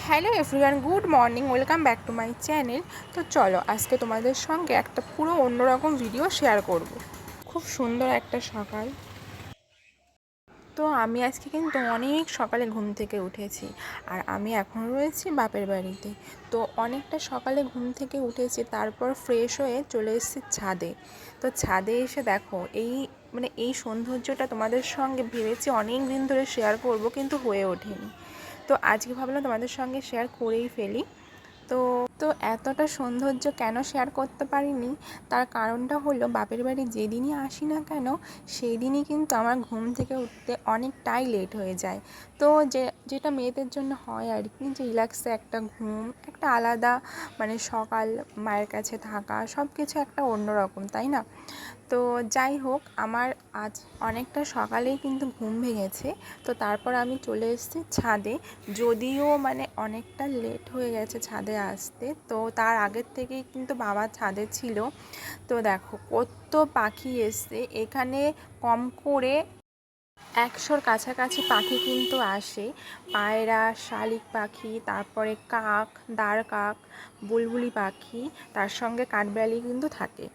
Hello everyone, good morning, welcome back to my channel. তো চলো আজকে তোমাদের সঙ্গে একটা পুরো অন্যরকম ভিডিও শেয়ার করব। খুব সুন্দর একটা সকাল। তো আমি আজকে কিন্তু অনেক সকালে ঘুম থেকে উঠেছি, আর আমি এখন রয়েছি বাপের বাড়িতে। তো অনেকটা সকালে ঘুম থেকে উঠেছি, তারপর ফ্রেশ হয়ে চলে এসেছি ছাদে। তো ছাদে এসে দেখো এই সৌন্দর্যটা তোমাদের সঙ্গে ভেবেছি অনেক দিন ধরে শেয়ার করব, কিন্তু হয়ে ওঠেনি। তো আজকে ভাবলাম তোমাদের সঙ্গে শেয়ার করেই ফেলি। তো তো এতটা সৌন্দর্য কেন শেয়ার করতে পারিনি, তার কারণটা হলো বাপের বাড়ি যেদিনই আসি না কেন সেই দিনই কিন্তু আমার ঘুম থেকে উঠতে অনেকটাই লেট হয়ে যায়। তো যেটা মেয়েদের জন্য হয় আর কি, যে রিল্যাক্সে একটা ঘুম, একটা আলাদা সকাল, মায়ের কাছে থাকা, সব কিছু একটা অন্যরকম, তাই না? তো যাই হোক, আমার আজ অনেকটা সকালেই কিন্তু ঘুম ভেঙেছে। তো তারপর আমি চলে এসেছি ছাদে, যদিও অনেকটা লেট হয়ে গেছে ছাদে আসতে। তো তার আগের থেকেই কিন্তু বাবা ছাদে ছিল। তো দেখো কত পাখি এসছে এখানে, কম করে 100-র কাছাকাছি পাখি কিন্তু আসে। পায়রা, শালিক পাখি, তারপরে কাক, দাঁড় কাক, বুলবুলি পাখি, তার সঙ্গে কাঠবিড়ালি কিন্তু থাকে।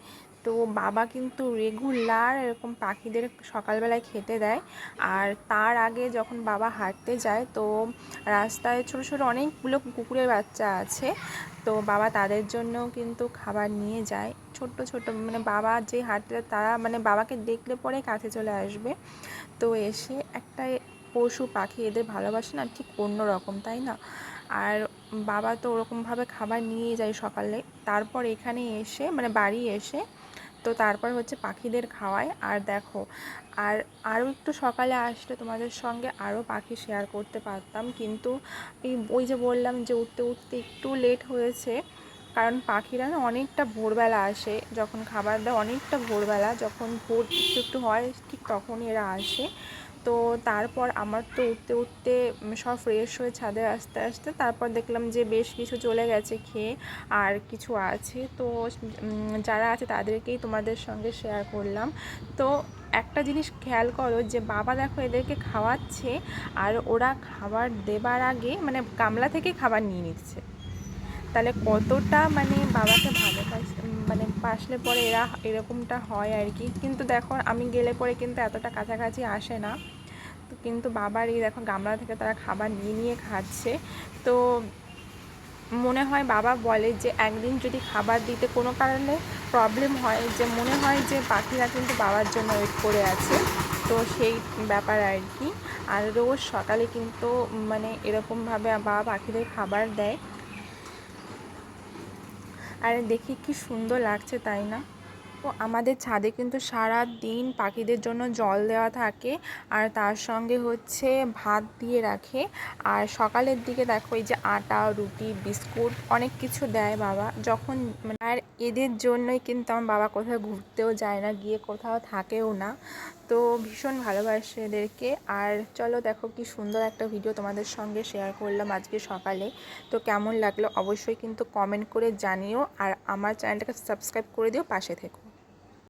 তো বাবা কিন্তু রেগুলার এরকম পাখিদের সকালবেলায় খেতে দেয়। আর তার আগে যখন বাবা হাঁটতে যায়, তো রাস্তায় ছোটো ছোটো অনেকগুলো কুকুরের বাচ্চা আছে। তো বাবা তাদের জন্যও কিন্তু খাবার নিয়ে যায়। ছোট্ট ছোট বাবা যে হাঁটতে, তারা বাবাকে দেখলে পরে কাছে চলে আসবে। তো এসে একটা পশু পাখি, এদের ভালোবাসা না ঠিক অন্য রকম, তাই না? আর বাবা তো ওরকমভাবে খাবার নিয়ে যায় সকালে, তারপর এখানে এসে বাড়ি এসে তো তারপর হচ্ছে পাখিদের খাওয়ায়। আর দেখো, আরও একটু সকালে আসলে তোমাদের সঙ্গে আরও পাখি শেয়ার করতে পারতাম, কিন্তু ওই যে বললাম যে উঠতে উঠতে একটু লেট হয়েছে। কারণ পাখিরা না অনেকটা ভোরবেলা আসে, যখন খাবার দেয় অনেকটা ভোরবেলা, যখন ভোর একটু একটু হয় ঠিক তখনই এরা আসে। তো তারপর আমার তো উঠতে উঠতে সব ফ্রেশ হয়ে ছাদে আসতে আসতে তারপর দেখলাম যে বেশ কিছু চলে গেছে খেয়ে, আর কিছু আছে। তো যারা আছে তাদেরকেই তোমাদের সঙ্গে শেয়ার করলাম। তো একটা জিনিস খেয়াল করো, যে বাবা দেখো এদেরকে খাওয়াচ্ছে, আর ওরা খাবার দেবার আগে গামলা থেকে খাবার নিয়ে নিচ্ছে। তাহলে কতটা বাবাকে বাসলে পরে এরা এরকমটা হয় আর কি। কিন্তু দেখো আমি গেলে পরে কিন্তু এতটা কাছাকাছি আসে না। তো কিন্তু বাবার এই দেখো গামলা থেকে তারা খাবার নিয়ে নিয়ে খাচ্ছে। তো মনে হয় বাবা বলে যে একদিন যদি খাবার দিতে কোনো কারণে প্রবলেম হয়, যে মনে হয় যে পাখিরা কিন্তু বাবার জন্য ওয়েট করে আছে। তো সেই ব্যাপার আর কি। আর রোজ সকালে কিন্তু এরকমভাবে বাবা পাখিদের খাবার দেয়। আর দেখি কি সুন্দর লাগছে, তাই না? তো আমাদের ছাদে কিন্তু সারা দিন পাখিদের জন্য জল দেওয়া থাকে, আর তার সঙ্গে হচ্ছে ভাত দিয়ে রাখে। আর সকালের দিকে দেখো এই যে আটা, রুটি, বিস্কুট অনেক কিছু দেয় বাবা যখন। আর এদের জন্যই কিন্তু আমার বাবা কোথাও ঘুরতেও যায় না, গিয়ে কোথাও থাকেও না। তো ভীষণ ভালোবাসে এদেরকে। আর চলো দেখো কি সুন্দর একটা ভিডিও তোমাদের সঙ্গে শেয়ার করলাম আজকে সকালে। তো কেমন লাগলো অবশ্যই কিন্তু কমেন্ট করে জানিও, আর আমার চ্যানেলটাকে সাবস্ক্রাইব করে দিও, পাশে থেকো।